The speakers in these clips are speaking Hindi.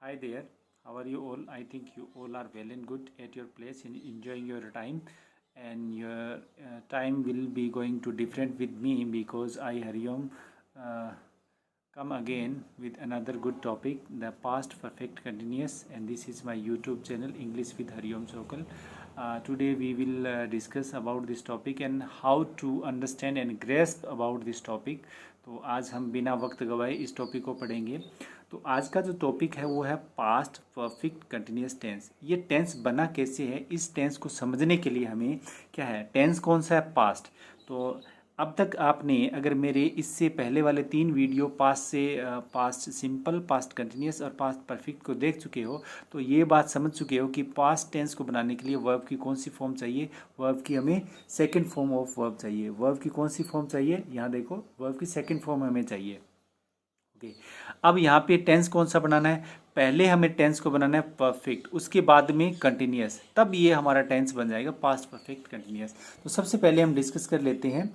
Hi there, how are you all? I think you all are well and good at your place in enjoying your time, and your time will be going to different with me because I Hariom uh, come again with another good topic, the past perfect continuous, and this is my YouTube channel English with Hariom Sokal. Today we will discuss about this topic and how to understand and grasp about this topic. तो आज हम बिना वक्त गवाए इस टॉपिक को पढ़ेंगे। तो आज का जो टॉपिक है वो है पास्ट परफेक्ट कंटिन्यूस टेंस। ये टेंस बना कैसे है, इस टेंस को समझने के लिए हमें क्या है, टेंस कौन सा है, पास्ट। तो अब तक आपने अगर मेरे इससे पहले वाले 3 video past simple, past continuous और पास्ट परफेक्ट को देख चुके हो तो ये बात समझ चुके हो कि पास्ट टेंस को बनाने के लिए वर्ब की कौन सी फॉर्म चाहिए। वर्ब की हमें सेकंड फॉर्म ऑफ वर्ब चाहिए। वर्ब की कौन सी फॉर्म चाहिए, यहाँ देखो, वर्ब की सेकंड फॉर्म हमें चाहिए। ओके, अब यहाँ पे टेंस कौन सा बनाना है, पहले हमें टेंस को बनाना है परफेक्ट, उसके बाद में कंटिन्यूस, तब ये हमारा टेंस बन जाएगा पास्ट परफेक्ट कंटिन्यूस। तो सबसे पहले हम डिस्कस कर लेते हैं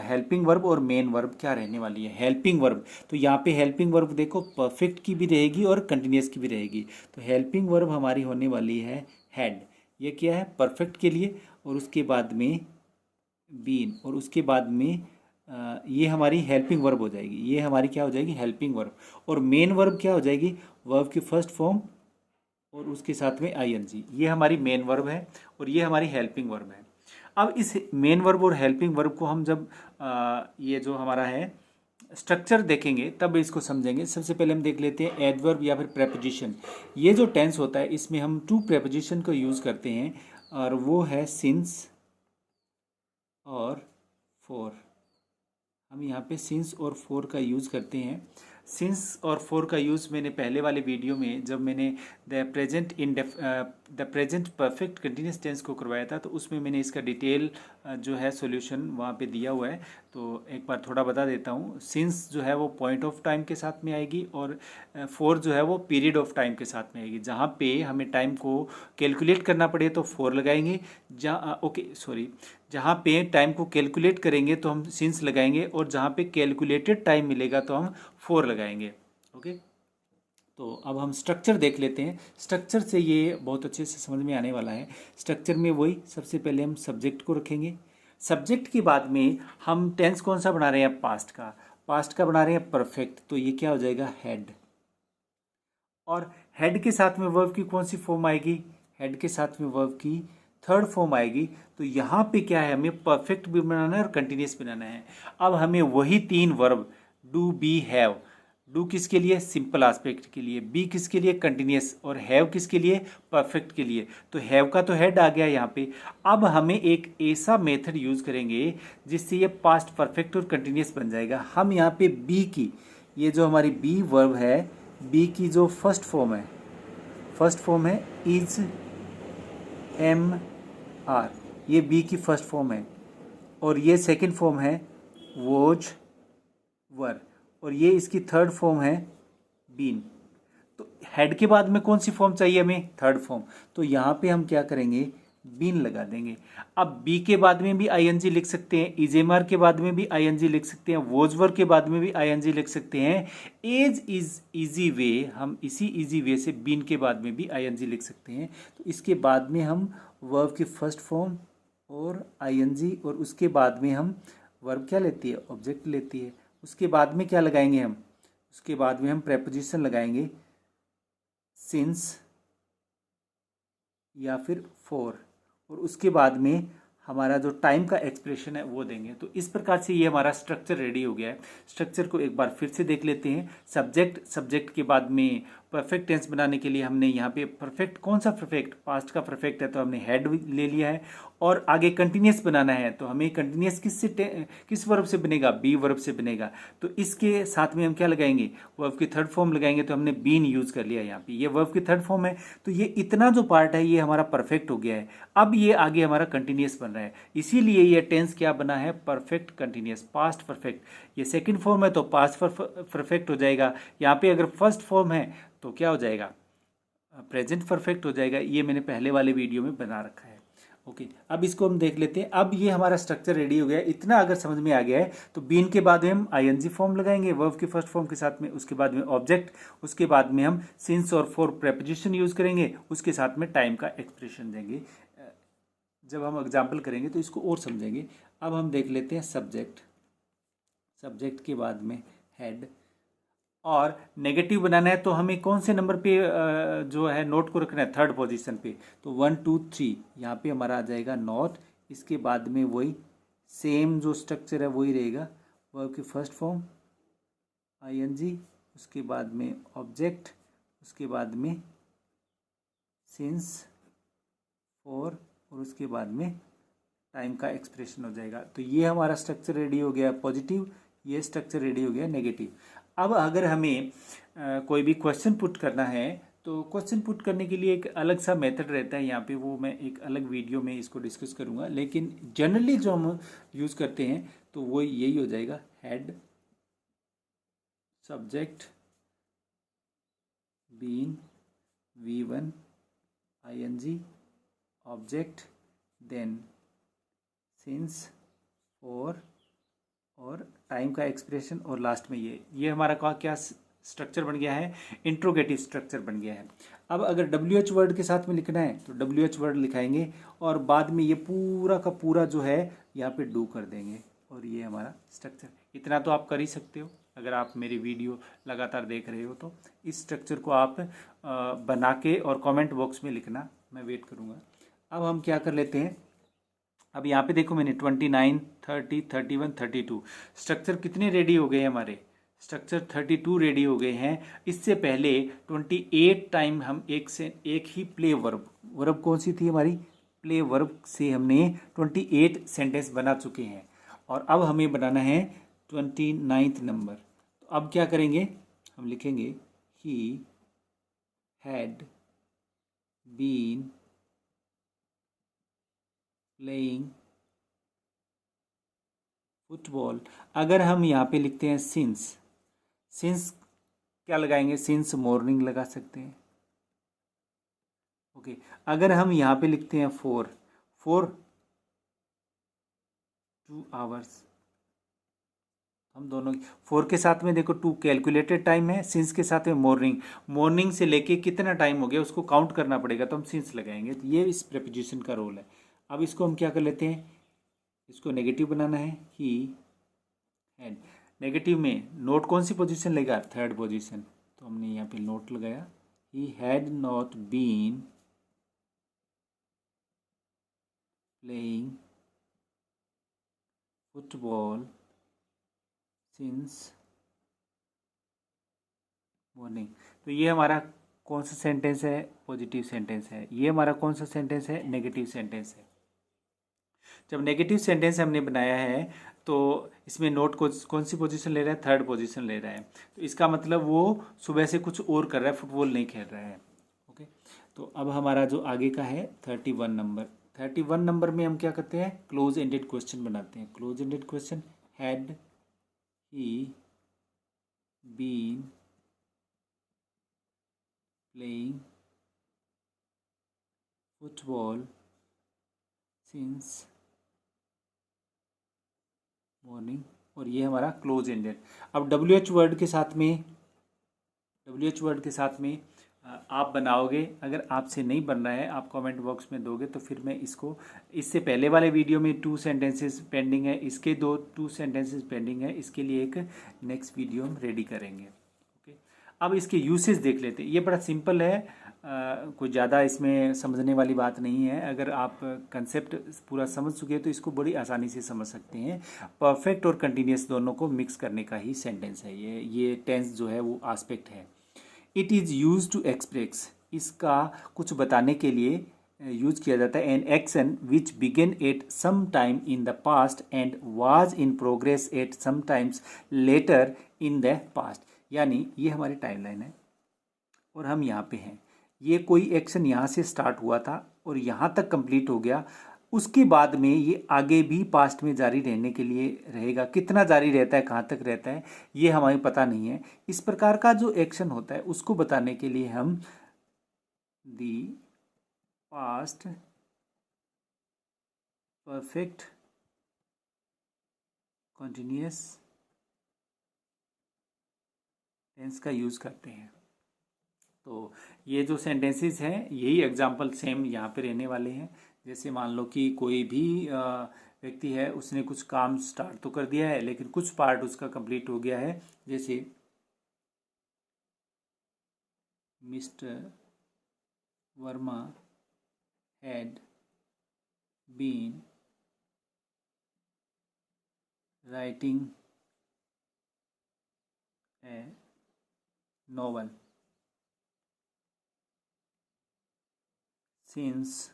हेल्पिंग वर्ब और मेन वर्ब क्या रहने वाली है। हेल्पिंग वर्ब, तो यहाँ पे हेल्पिंग वर्ब देखो परफेक्ट की भी रहेगी और कंटिन्यूस की भी रहेगी। तो हेल्पिंग वर्ब हमारी होने वाली है हेड, ये क्या है, परफेक्ट के लिए, और उसके बाद में बीन, और उसके बाद में ये हमारी हेल्पिंग वर्ब हो जाएगी। ये हमारी क्या हो जाएगी, हेल्पिंग वर्ब। और मेन वर्ब क्या हो जाएगी, वर्ब की फर्स्ट फॉर्म और उसके साथ में आईएनजी। ये हमारी मेन वर्ब है और ये हमारी हेल्पिंग वर्ब है। अब इस मेन वर्ब और हेल्पिंग वर्ब को हम जब ये जो हमारा है स्ट्रक्चर देखेंगे तब इसको समझेंगे। सबसे पहले हम देख लेते हैं एडवर्ब या फिर प्रेपोजिशन। ये जो टेंस होता है इसमें हम 2 प्रेपोजिशन को यूज़ करते हैं, और वो है सिंस और फॉर। हम यहाँ पे सिंस और फॉर का यूज़ करते हैं। सिंस और फॉर का यूज़ मैंने पहले वाले वीडियो में जब मैंने the present perfect continuous tense को करवाया था तो उसमें मैंने इसका डिटेल जो है सॉल्यूशन वहाँ पे दिया हुआ है। तो एक बार थोड़ा बता देता हूँ। सिंस जो है वो पॉइंट ऑफ टाइम के साथ में आएगी, और फॉर जो है वो पीरियड ऑफ टाइम के साथ में आएगी। जहाँ पे हमें टाइम को कैलकुलेट करना पड़े तो फॉर लगाएंगे, जहाँ पे टाइम को कैलकुलेट करेंगे तो हम सिंस लगाएंगे, और जहाँ पे कैलकुलेटेड टाइम मिलेगा तो हम फॉर लगाएंगे। ओके, तो अब हम स्ट्रक्चर देख लेते हैं। स्ट्रक्चर से ये बहुत अच्छे से समझ में आने वाला है। स्ट्रक्चर में वही, सबसे पहले हम सब्जेक्ट को रखेंगे। सब्जेक्ट के बाद में हम टेंस कौन सा बना रहे हैं, पास्ट का। पास्ट का बना रहे हैं परफेक्ट, तो ये क्या हो जाएगा, हेड। और हेड के साथ में वर्ब की कौन सी फॉर्म आएगी, हेड के साथ में वर्ब की थर्ड फॉर्म आएगी। तो यहाँ पे क्या है, हमें परफेक्ट भी बनाना है और कंटिन्यूस बनाना है। अब हमें वही 3 verb do, be, have. Do किसके लिए, सिंपल एस्पेक्ट के लिए, बी किसके लिए, कंटिन्यूस, और हैव किसके लिए, परफेक्ट के लिए। तो हैव का तो हेड आ गया यहाँ पे। अब हमें एक ऐसा मेथड यूज करेंगे जिससे ये पास्ट परफेक्ट और कंटिन्यूस बन जाएगा। हम यहाँ पे बी की, ये जो हमारी बी वर्ब है, बी की जो फर्स्ट फॉर्म है इज, एम, आर, ये बी की फर्स्ट फॉर्म है, और ये सेकंड फॉर्म है वोज, वर, और ये इसकी थर्ड फॉर्म है बीन। तो हेड के बाद में कौन सी फॉर्म चाहिए हमें, थर्ड फॉर्म। तो यहाँ पे हम क्या करेंगे, बीन लगा देंगे। अब बी के बाद में भी आईएनजी लिख सकते हैं, इजेमआर के बाद में भी आईएनजी लिख सकते हैं, वोजवर के बाद में भी आईएनजी लिख सकते हैं। एज इज इजी वे, हम इसी इजी वे से बीन के बाद में भी आईएनजी लिख सकते हैं। तो इसके बाद में हम वर्ब की फर्स्ट फॉर्म और आईएनजी, और उसके बाद में हम वर्ब क्या लेती है, ऑब्जेक्ट लेती है। उसके बाद में क्या लगाएंगे हम, उसके बाद में हम प्रेपोजिशन लगाएंगे, सिंस या फिर फॉर, और उसके बाद में हमारा जो टाइम का एक्सप्रेशन है वो देंगे। तो इस प्रकार से ये हमारा स्ट्रक्चर रेडी हो गया है। स्ट्रक्चर को एक बार फिर से देख लेते हैं। सब्जेक्ट के बाद में परफेक्ट टेंस बनाने के लिए हमने यहाँ पे परफेक्ट, कौन सा परफेक्ट, पास्ट का परफेक्ट है तो हमने हेड ले लिया है। और आगे कंटिन्यूस बनाना है तो हमें कंटिन्यूस किस वर्ब से बनेगा, बी वर्ब से बनेगा। तो इसके साथ में हम क्या लगाएंगे, वर्ब की थर्ड फॉर्म लगाएंगे। तो हमने बीन यूज कर लिया यहाँ पे, ये वर्ब की थर्ड फॉर्म है। तो ये इतना जो पार्ट है ये हमारा परफेक्ट हो गया है। अब ये आगे हमारा कंटिन्यूस बन रहा है, इसीलिए ये टेंस क्या बना है, परफेक्ट कंटिन्यूस, पास्ट परफेक्ट। ये सेकंड फॉर्म है तो पास्ट परफेक्ट हो जाएगा। यहाँ पे अगर फर्स्ट फॉर्म है तो क्या हो जाएगा, प्रेजेंट परफेक्ट हो जाएगा। ये मैंने पहले वाले वीडियो में बना रखा है। ओके, अब इसको हम देख लेते हैं। अब ये हमारा स्ट्रक्चर रेडी हो गया है। इतना अगर समझ में आ गया है तो बीन के बाद में हम आईएनजी फॉर्म लगाएंगे वर्ब के फर्स्ट फॉर्म के साथ में, उसके बाद में ऑब्जेक्ट, उसके बाद में हम सिंस और फॉर प्रेपोजिशन यूज करेंगे, उसके साथ में टाइम का एक्सप्रेशन देंगे। जब हम एग्जाम्पल करेंगे तो इसको और समझेंगे। अब हम देख लेते हैं सब्जेक्ट, सब्जेक्ट के बाद में हेड, और नेगेटिव बनाना है तो हमें कौन से नंबर पे जो है नोट को रखना है, थर्ड पोजीशन पे। तो 1 2 3 यहाँ पे हमारा आ जाएगा नॉट, इसके बाद में वही सेम जो स्ट्रक्चर है वही रहेगा, वर्ब की फर्स्ट फॉर्म आईएनजी, उसके बाद में ऑब्जेक्ट, उसके बाद में सिंस फॉर, और उसके बाद में टाइम का एक्सप्रेशन हो जाएगा। तो ये हमारा स्ट्रक्चर रेडी हो गया पॉजिटिव, ये स्ट्रक्चर रेडी हो गया नेगेटिव। अब अगर हमें कोई भी क्वेश्चन पुट करना है तो क्वेश्चन पुट करने के लिए एक अलग सा मेथड रहता है यहाँ पे, वो मैं एक अलग वीडियो में इसको डिस्कस करूँगा। लेकिन जनरली जो हम यूज़ करते हैं तो वो यही हो जाएगा, had, subject, been, V1 I N G, object, then since, for, और टाइम का एक्सप्रेशन, और लास्ट में ये हमारा क्या स्ट्रक्चर बन गया है, इंट्रोगेटिव स्ट्रक्चर बन गया है। अब अगर WH वर्ड के साथ में लिखना है तो WH वर्ड लिखाएंगे, और बाद में ये पूरा का पूरा जो है यहाँ पे डू कर देंगे, और ये हमारा स्ट्रक्चर। इतना तो आप कर ही सकते हो अगर आप मेरी वीडियो लगातार देख रहे हो। तो इस स्ट्रक्चर को आप बना के और कमेंट बॉक्स में लिखना, मैं वेट करूँगा। अब हम क्या कर लेते हैं, अब यहाँ पे देखो मैंने 29 30 31 32 स्ट्रक्चर कितने रेडी हो गए हैं हमारे, स्ट्रक्चर 32 रेडी हो गए हैं। इससे पहले 28 टाइम हम एक ही प्ले वर्ब, वर्ब कौन सी थी हमारी, प्ले वर्ब से हमने 28 सेंटेंस बना चुके हैं, और अब हमें बनाना है 29th नंबर। तो अब क्या करेंगे, हम लिखेंगे he had been playing football. अगर हम यहाँ पे लिखते हैं सिंस, सिंस क्या लगाएंगे, सिंस मॉर्निंग लगा सकते हैं। ओके, अगर हम यहाँ पे लिखते हैं फॉर 2 आवर्स, हम दोनों फोर के साथ में देखो 2 कैलकुलेटेड टाइम है, सिंस के साथ में मॉर्निंग से लेके कितना टाइम हो गया उसको काउंट करना पड़ेगा, तो हम सिंस लगाएंगे। तो ये इस प्रेपोजिशन का रोल है। अब इसको हम क्या कर लेते हैं, इसको नेगेटिव बनाना है, ही हैड, नेगेटिव में नोट कौन सी पोजीशन लेगा, थर्ड पोजीशन, तो हमने यहाँ पे नोट लगाया, he had not been playing football since morning. तो ये हमारा कौन सा सेंटेंस है, पॉजिटिव सेंटेंस है। ये हमारा कौन सा सेंटेंस है, नेगेटिव सेंटेंस है। जब नेगेटिव सेंटेंस हमने बनाया है तो इसमें नोट को कौन सी पोजीशन ले रहा है, थर्ड पोजीशन ले रहा है। तो इसका मतलब वो सुबह से कुछ और कर रहा है, फुटबॉल नहीं खेल रहा है। ओके, तो अब हमारा जो आगे का है 31 नंबर, 31 नंबर में हम क्या करते हैं, क्लोज एंडेड क्वेश्चन बनाते हैं। Close ended question, had he been playing football since morning, और ये हमारा क्लोज एंडेड। अब WH वर्ड के साथ में, WH वर्ड के साथ में आप बनाओगे। अगर आपसे नहीं बन रहा है आप कमेंट बॉक्स में दोगे तो फिर मैं इसको, इससे पहले वाले वीडियो में 2 सेंटेंसेस पेंडिंग है, इसके 2 सेंटेंसेस पेंडिंग है, इसके लिए एक नेक्स्ट वीडियो हम रेडी करेंगे। ओके, अब इसके यूसेज देख लेते हैं। ये बड़ा सिंपल है, कोई ज़्यादा इसमें समझने वाली बात नहीं है। अगर आप कंसेप्ट पूरा समझ चुके हैं तो इसको बड़ी आसानी से समझ सकते हैं। परफेक्ट और कंटिन्यूस दोनों को मिक्स करने का ही सेंटेंस है ये टेंस जो है वो आस्पेक्ट है। It is use to express, इसका कुछ बताने के लिए यूज किया जाता है। An action which began at some time in the past and was in progress at some times later in the past. यानी ये हमारी टाइमलाइन है और हम यहाँ पे हैं। ये कोई एक्शन यहाँ से स्टार्ट हुआ था और यहाँ तक कंप्लीट हो गया, उसके बाद में ये आगे भी पास्ट में जारी रहने के लिए रहेगा। कितना जारी रहता है, कहाँ तक रहता है, ये हमें पता नहीं है। इस प्रकार का जो एक्शन होता है उसको बताने के लिए हम the past perfect continuous tense का यूज़ करते हैं। तो ये जो सेंटेंसेस हैं यही एग्जाम्पल सेम यहाँ पे रहने वाले हैं। जैसे मान लो कि कोई भी व्यक्ति है, उसने कुछ काम स्टार्ट तो कर दिया है लेकिन कुछ पार्ट उसका कंप्लीट हो गया है। जैसे Mr Verma had been writing a novel since.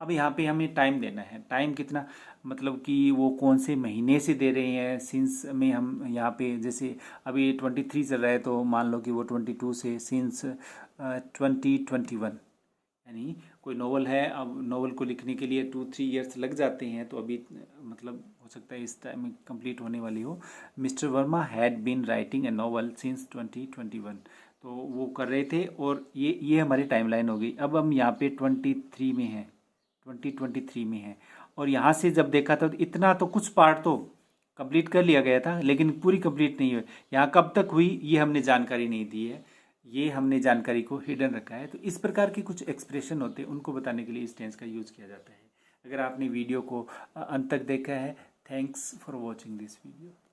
अब यहाँ पे हमें टाइम देना है। टाइम कितना, मतलब कि वो कौन से महीने से दे रहे हैं। सिंस में हम यहाँ पे जैसे अभी 23 चल रहा है तो मान लो कि वो 22 से सिंस 2021, यानी कोई नोवेल है, अब नोवेल को लिखने के लिए 2-3 ईयर्स लग जाते हैं, तो अभी मतलब हो सकता है इस टाइम में कंप्लीट होने वाली हो। Mr Verma had been writing a novel since 2021, तो वो कर रहे थे। और ये हमारी टाइमलाइन हो गई। अब हम यहाँ पे 23 में हैं, 2023 में है, और यहाँ से जब देखा था तो इतना तो कुछ पार्ट तो कंप्लीट कर लिया गया था लेकिन पूरी कंप्लीट नहीं हुई। यहाँ कब तक हुई ये हमने जानकारी नहीं दी है, ये हमने जानकारी को हिडन रखा है। तो इस प्रकार के कुछ एक्सप्रेशन होते हैं, उनको बताने के लिए इस टेंस का यूज़ किया जाता है। अगर आपने वीडियो को अंत तक देखा है, thanks for watching this video.